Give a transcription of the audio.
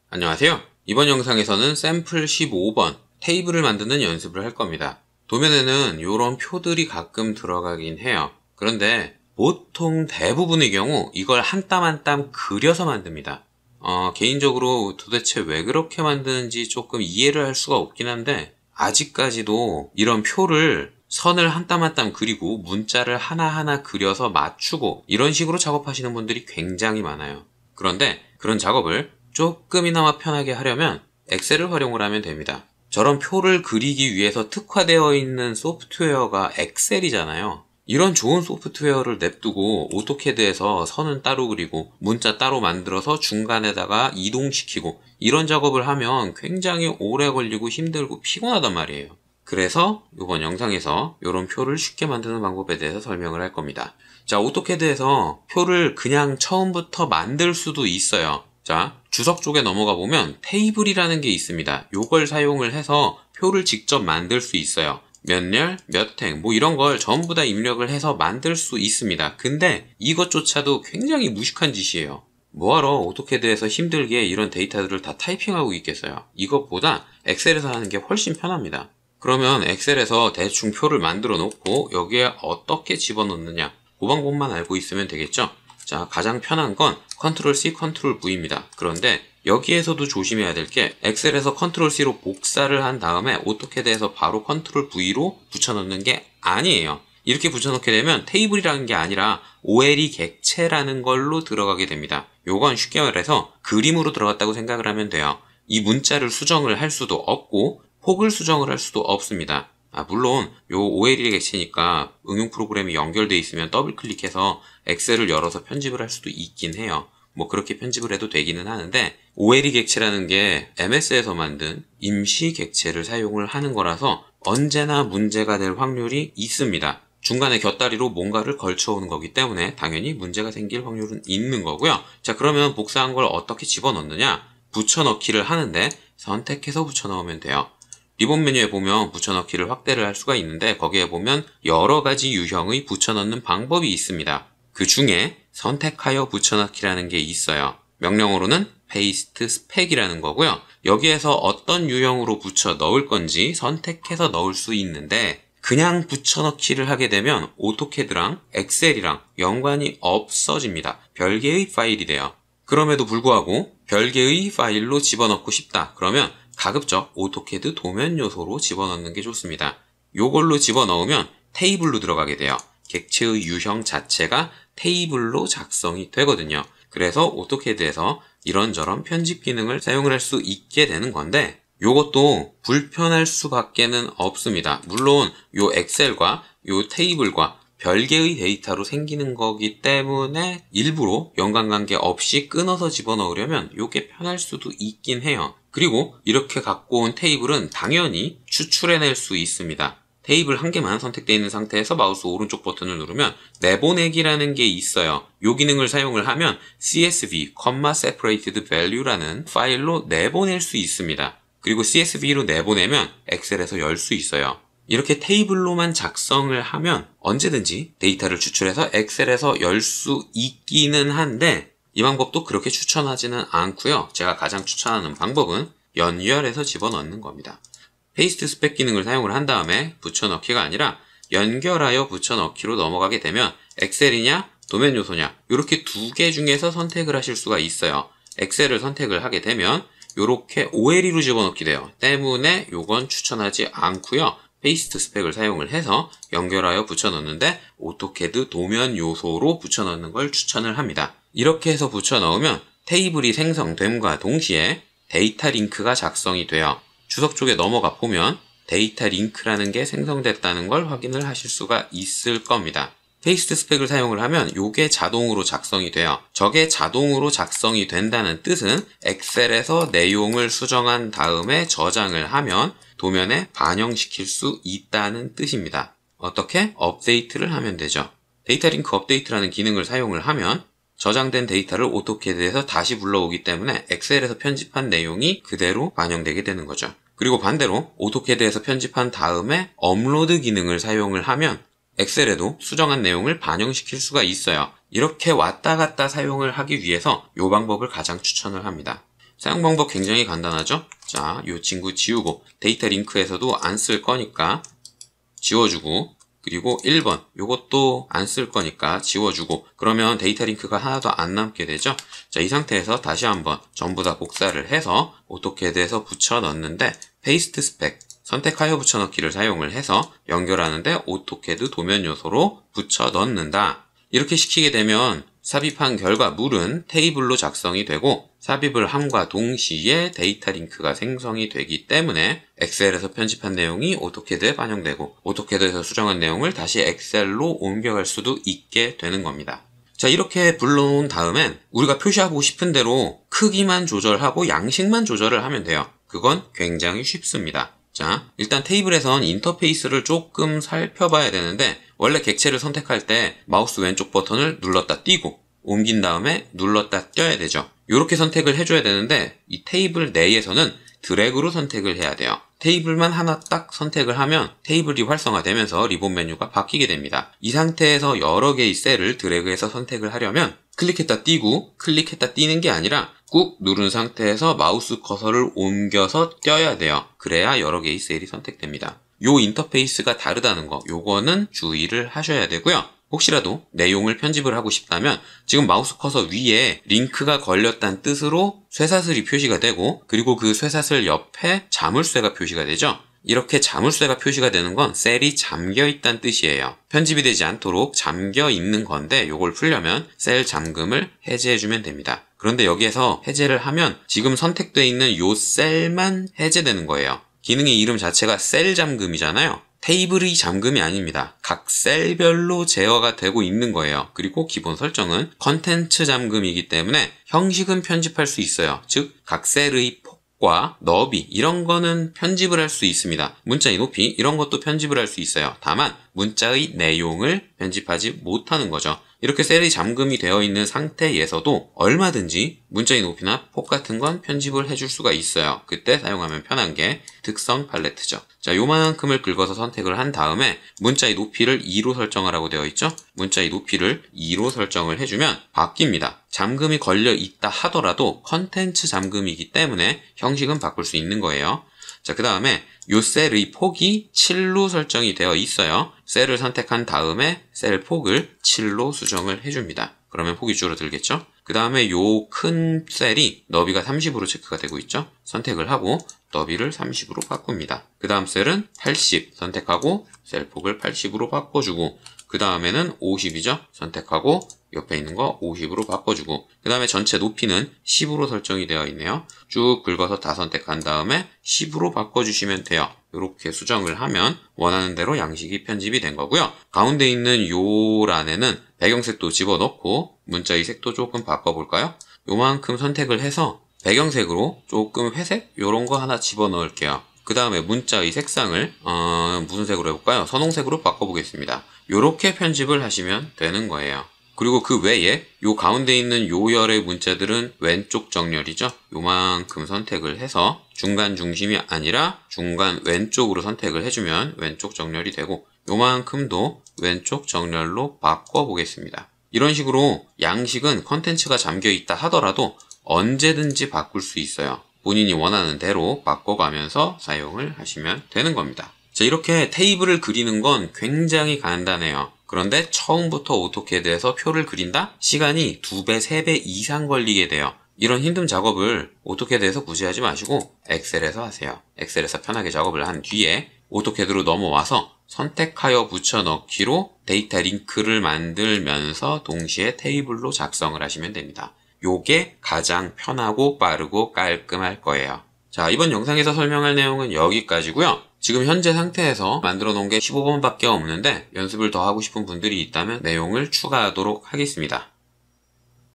안녕하세요. 이번 영상에서는 샘플 15번 테이블을 만드는 연습을 할 겁니다. 도면에는 이런 표들이 가끔 들어가긴 해요. 그런데 보통 대부분의 경우 이걸 한 땀 한 땀 그려서 만듭니다. 개인적으로 도대체 왜 그렇게 만드는지 조금 이해를 할 수가 없긴 한데, 아직까지도 이런 표를 선을 한 땀 한 땀 그리고 문자를 하나하나 그려서 맞추고 이런 식으로 작업하시는 분들이 굉장히 많아요. 그런데 그런 작업을 조금이나마 편하게 하려면 엑셀을 활용을 하면 됩니다. 저런 표를 그리기 위해서 특화되어 있는 소프트웨어가 엑셀이잖아요. 이런 좋은 소프트웨어를 냅두고 오토캐드에서 선은 따로 그리고 문자 따로 만들어서 중간에다가 이동시키고 이런 작업을 하면 굉장히 오래 걸리고 힘들고 피곤하단 말이에요. 그래서 이번 영상에서 이런 표를 쉽게 만드는 방법에 대해서 설명을 할 겁니다. 자, 오토캐드에서 표를 그냥 처음부터 만들 수도 있어요. 자, 주석 쪽에 넘어가 보면 테이블이라는 게 있습니다. 요걸 사용을 해서 표를 직접 만들 수 있어요. 몇 열, 몇 행, 이런 걸 전부 다 입력을 해서 만들 수 있습니다. 근데 이것조차도 굉장히 무식한 짓이에요. 뭐하러 오토캐드에서 힘들게 이런 데이터들을 다 타이핑하고 있겠어요. 이것보다 엑셀에서 하는 게 훨씬 편합니다. 그러면 엑셀에서 대충 표를 만들어 놓고 여기에 어떻게 집어넣느냐, 그 방법만 알고 있으면 되겠죠. 자, 가장 편한 건 컨트롤 C, 컨트롤 V입니다. 그런데 여기에서도 조심해야 될 게 엑셀에서 컨트롤 C로 복사를 한 다음에 오토캐드에서 바로 컨트롤 V로 붙여넣는 게 아니에요. 이렇게 붙여넣게 되면 테이블이라는 게 아니라 OLE 객체라는 걸로 들어가게 됩니다. 요건 쉽게 말해서 그림으로 들어갔다고 생각을 하면 돼요. 이 문자를 수정을 할 수도 없고 폭을 수정을 할 수도 없습니다. 물론 요 OLE 객체니까 응용 프로그램이 연결되어 있으면 더블 클릭해서 엑셀을 열어서 편집을 할 수도 있긴 해요. 그렇게 편집을 해도 되기는 하는데, OLE 객체라는 게 MS에서 만든 임시 객체를 사용을 하는 거라서 언제나 문제가 될 확률이 있습니다. 중간에 곁다리로 뭔가를 걸쳐오는 거기 때문에 당연히 문제가 생길 확률은 있는 거고요. 자, 그러면 복사한 걸 어떻게 집어넣느냐? 붙여넣기를 하는데 선택해서 붙여넣으면 돼요. 리본 메뉴에 보면 붙여넣기를 확대를 할 수가 있는데 거기에 보면 여러 가지 유형의 붙여넣는 방법이 있습니다. 그 중에 선택하여 붙여넣기라는 게 있어요. 명령어로는 paste spec이라는 거고요. 여기에서 어떤 유형으로 붙여 넣을 건지 선택해서 넣을 수 있는데, 그냥 붙여넣기를 하게 되면 오토캐드랑 엑셀이랑 연관이 없어집니다. 별개의 파일이 돼요. 그럼에도 불구하고 별개의 파일로 집어넣고 싶다 그러면 가급적 오토캐드 도면 요소로 집어넣는 게 좋습니다. 요걸로 집어넣으면 테이블로 들어가게 돼요. 객체의 유형 자체가 테이블로 작성이 되거든요. 그래서 오토캐드에서 이런저런 편집 기능을 사용을 할 수 있게 되는 건데, 요것도 불편할 수밖에는 없습니다. 물론 요 엑셀과 요 테이블과 별개의 데이터로 생기는 거기 때문에 일부러 연관관계 없이 끊어서 집어넣으려면 요게 편할 수도 있긴 해요. 그리고 이렇게 갖고 온 테이블은 당연히 추출해낼 수 있습니다. 테이블 한 개만 선택되어 있는 상태에서 마우스 오른쪽 버튼을 누르면 내보내기라는 게 있어요. 이 기능을 사용을 하면 CSV, separated value라는 파일로 내보낼 수 있습니다. 그리고 CSV로 내보내면 엑셀에서 열 수 있어요. 이렇게 테이블로만 작성을 하면 언제든지 데이터를 추출해서 엑셀에서 열 수 있기는 한데, 이 방법도 그렇게 추천하지는 않고요. 제가 가장 추천하는 방법은 연결해서 집어넣는 겁니다. 페이스트 스펙 기능을 사용을 한 다음에 붙여넣기가 아니라 연결하여 붙여넣기로 넘어가게 되면 엑셀이냐 도면 요소냐 이렇게 두 개 중에서 선택을 하실 수가 있어요. 엑셀을 선택을 하게 되면 이렇게 OLE로 집어넣게 돼요. 때문에 요건 추천하지 않고요. 페이스트 스펙을 사용을 해서 연결하여 붙여넣는데 오토캐드 도면 요소로 붙여넣는 걸 추천을 합니다. 이렇게 해서 붙여넣으면 테이블이 생성됨과 동시에 데이터 링크가 작성이 돼요. 주석 쪽에 넘어가 보면 데이터 링크라는 게 생성됐다는 걸 확인을 하실 수가 있을 겁니다. 페이스트 스펙을 사용을 하면 요게 자동으로 작성이 돼요. 저게 자동으로 작성이 된다는 뜻은 엑셀에서 내용을 수정한 다음에 저장을 하면 도면에 반영시킬 수 있다는 뜻입니다. 어떻게? 업데이트를 하면 되죠. 데이터 링크 업데이트라는 기능을 사용을 하면 저장된 데이터를 오토캐드에서 다시 불러오기 때문에 엑셀에서 편집한 내용이 그대로 반영되게 되는 거죠. 그리고 반대로 오토캐드에서 편집한 다음에 업로드 기능을 사용을 하면 엑셀에도 수정한 내용을 반영시킬 수가 있어요. 이렇게 왔다 갔다 사용을 하기 위해서 이 방법을 가장 추천을 합니다. 사용 방법 굉장히 간단하죠? 자, 이 친구 지우고 데이터 링크에서도 안 쓸 거니까 지워주고, 그리고 1번 요것도 안 쓸 거니까 지워주고, 그러면 데이터 링크가 하나도 안 남게 되죠. 자, 이 상태에서 다시 한번 전부 다 복사를 해서 오토캐드에서 붙여 넣는데, 페이스트 스펙 선택하여 붙여넣기를 사용을 해서 연결하는데 오토캐드 도면 요소로 붙여 넣는다. 이렇게 시키게 되면 삽입한 결과물은 테이블로 작성이 되고, 삽입을 함과 동시에 데이터 링크가 생성이 되기 때문에 엑셀에서 편집한 내용이 오토캐드에 반영되고, 오토캐드에서 수정한 내용을 다시 엑셀로 옮겨갈 수도 있게 되는 겁니다. 자, 이렇게 불러놓은 다음엔 우리가 표시하고 싶은 대로 크기만 조절하고 양식만 조절을 하면 돼요. 그건 굉장히 쉽습니다. 자, 일단 테이블에선 인터페이스를 조금 살펴봐야 되는데, 원래 객체를 선택할 때 마우스 왼쪽 버튼을 눌렀다 띄고 옮긴 다음에 눌렀다 떼야 되죠. 이렇게 선택을 해줘야 되는데, 이 테이블 내에서는 드래그로 선택을 해야 돼요. 테이블만 하나 딱 선택을 하면 테이블이 활성화되면서 리본 메뉴가 바뀌게 됩니다. 이 상태에서 여러 개의 셀을 드래그해서 선택을 하려면 클릭했다 띄고 클릭했다 띄는 게 아니라 꾹 누른 상태에서 마우스 커서를 옮겨서 떼야 돼요. 그래야 여러 개의 셀이 선택됩니다. 요 인터페이스가 다르다는 거, 요거는 주의를 하셔야 되고요. 혹시라도 내용을 편집을 하고 싶다면 지금 마우스 커서 위에 링크가 걸렸다는 뜻으로 쇠사슬이 표시가 되고, 그리고 그 쇠사슬 옆에 자물쇠가 표시가 되죠. 이렇게 자물쇠가 표시가 되는 건 셀이 잠겨있다는 뜻이에요. 편집이 되지 않도록 잠겨있는 건데, 요걸 풀려면 셀 잠금을 해제해주면 됩니다. 그런데 여기에서 해제를 하면 지금 선택되어 있는 요 셀만 해제되는 거예요. 기능의 이름 자체가 셀 잠금이잖아요. 테이블의 잠금이 아닙니다. 각 셀별로 제어가 되고 있는 거예요. 그리고 기본 설정은 컨텐츠 잠금이기 때문에 형식은 편집할 수 있어요. 즉, 각 셀의 폭과 너비 이런 거는 편집을 할 수 있습니다. 문자의 높이 이런 것도 편집을 할 수 있어요. 다만 문자의 내용을 편집하지 못하는 거죠. 이렇게 셀이 잠금이 되어 있는 상태에서도 얼마든지 문자의 높이나 폭 같은 건 편집을 해줄 수가 있어요. 그때 사용하면 편한 게 특성 팔레트죠. 자, 요만큼을 긁어서 선택을 한 다음에 문자의 높이를 2로 설정하라고 되어 있죠. 문자의 높이를 2로 설정을 해주면 바뀝니다. 잠금이 걸려 있다 하더라도 컨텐츠 잠금이기 때문에 형식은 바꿀 수 있는 거예요. 자, 그 다음에 요 셀의 폭이 7로 설정이 되어 있어요. 셀을 선택한 다음에 셀 폭을 7로 수정을 해줍니다. 그러면 폭이 줄어들겠죠? 그 다음에 요 큰 셀이 너비가 30으로 체크가 되고 있죠? 선택을 하고 너비를 30으로 바꿉니다. 그 다음 셀은 80 선택하고 셀 폭을 80으로 바꿔주고, 그 다음에는 50이죠? 선택하고 옆에 있는 거 50으로 바꿔주고, 그 다음에 전체 높이는 10으로 설정이 되어 있네요. 쭉 긁어서 다 선택한 다음에 10으로 바꿔주시면 돼요. 이렇게 수정을 하면 원하는 대로 양식이 편집이 된 거고요. 가운데 있는 요 란에는 배경색도 집어넣고 문자의 색도 조금 바꿔볼까요? 요만큼 선택을 해서 배경색으로 조금 회색? 요런 거 하나 집어넣을게요. 그 다음에 문자의 색상을 무슨 색으로 해볼까요? 선홍색으로 바꿔보겠습니다. 요렇게 편집을 하시면 되는 거예요. 그리고 그 외에 요 가운데 있는 요열의 문자들은 왼쪽 정렬이죠. 요만큼 선택을 해서 중간 중심이 아니라 중간 왼쪽으로 선택을 해주면 왼쪽 정렬이 되고, 요만큼도 왼쪽 정렬로 바꿔보겠습니다. 이런 식으로 양식은 컨텐츠가 잠겨있다 하더라도 언제든지 바꿀 수 있어요. 본인이 원하는 대로 바꿔가면서 사용을 하시면 되는 겁니다. 자, 이렇게 테이블을 그리는 건 굉장히 간단해요. 그런데 처음부터 오토캐드에서 표를 그린다? 시간이 2배, 3배 이상 걸리게 돼요. 이런 힘든 작업을 오토캐드에서 굳이 하지 마시고 엑셀에서 하세요. 엑셀에서 편하게 작업을 한 뒤에 오토캐드로 넘어와서 선택하여 붙여넣기로 데이터 링크를 만들면서 동시에 테이블로 작성을 하시면 됩니다. 요게 가장 편하고 빠르고 깔끔할 거예요. 자, 이번 영상에서 설명할 내용은 여기까지고요. 지금 현재 상태에서 만들어 놓은 게 15번밖에 없는데 연습을 더 하고 싶은 분들이 있다면 내용을 추가하도록 하겠습니다.